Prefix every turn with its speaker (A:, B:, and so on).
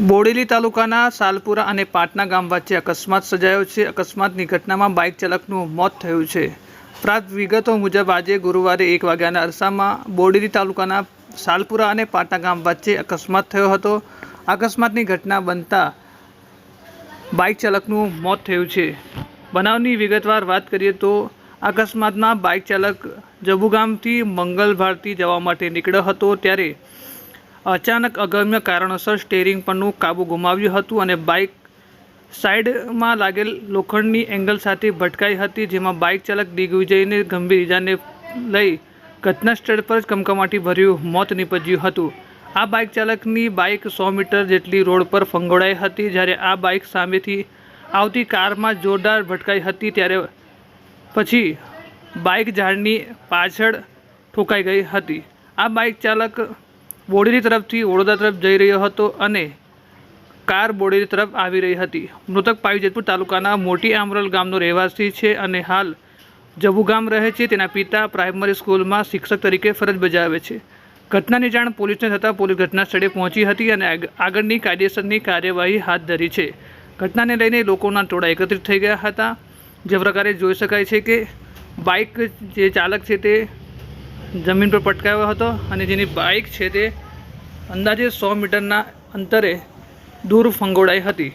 A: બોડેલી તાલુકાના સાલપુરા અને પાટના ગામ વચ્ચે અકસ્માત સર્જાયો છે। અકસ્માતની ઘટનામાં બાઇક ચાલકનું મોત થયું છે। પ્રાપ્ત વિગતો મુજબ આજે ગુરુવારે 1 વાગ્યાના અરસામાં બોડેલી તાલુકાના સાલપુરા અને પાટના ગામ વચ્ચે અકસ્માત થયો હતો। અકસ્માતની ઘટના બનતા બાઇક ચાલકનું મોત થયું છે। બનાવની વિગતવાર વાત કરીએ તો અકસ્માતમાં બાઇક ચાલક જબુગામથી મંગલ ભારતી જવા માટે નીકળ્યો હતો ત્યારે અચાનક અગમ્ય કારણોસર સ્ટીયરિંગ પરનું કાબુ ગુમાવ્યું હતું અને બાઇક સાઇડમાં લાગેલ લોખંડની એંગલ સાથે ભટકાઈ હતી, જેમાં બાઇક ચાલક દિગ્વિજયને ગંભીર ઇજાને લઈ ઘટના સ્થળ પર જ કમકમાટી ભર્યું મોત નીપજ્યું હતું। આ બાઇક ચાલકની બાઇક 100 મીટર જેટલી રોડ પર ફંગોળાઈ હતી, જ્યારે આ બાઇક સામેથી આવતી કારમાં જોરદાર ભટકાઈ હતી, ત્યારે પછી બાઇક ઝાડની પાછળ ઠોકાઈ ગઈ હતી। આ બાઇક ચાલક બોડેલી તરફથી વડોદરા તરફ જઈ રહ્યો હતો અને કાર બોડેલી તરફ આવી રહી હતી। મૃતક પાવી જેતપુર તાલુકાના મોટી આમરોલ ગામનો રહેવાસી છે અને હાલ જબુગામ રહે છે। તેના પિતા પ્રાઇમરી સ્કૂલમાં શિક્ષક તરીકે ફરજ બજાવે છે। ઘટનાની જાણ પોલીસને થતાં પોલીસ ઘટના સ્થળે પહોંચી હતી અને આગળની કાયદેસરની કાર્યવાહી હાથ ધરી છે। ઘટનાને લઈને લોકોના ટોળા એકત્રિત થઈ ગયા હતા। જે પ્રકારે જોઈ શકાય છે કે બાઇક જે ચાલક છે તે જમીન પર પટકાયો હતો અને જેની બાઇક છે તે અંદાજે 100 મીટરના અંતરે દૂર ફંગોળાઈ હતી।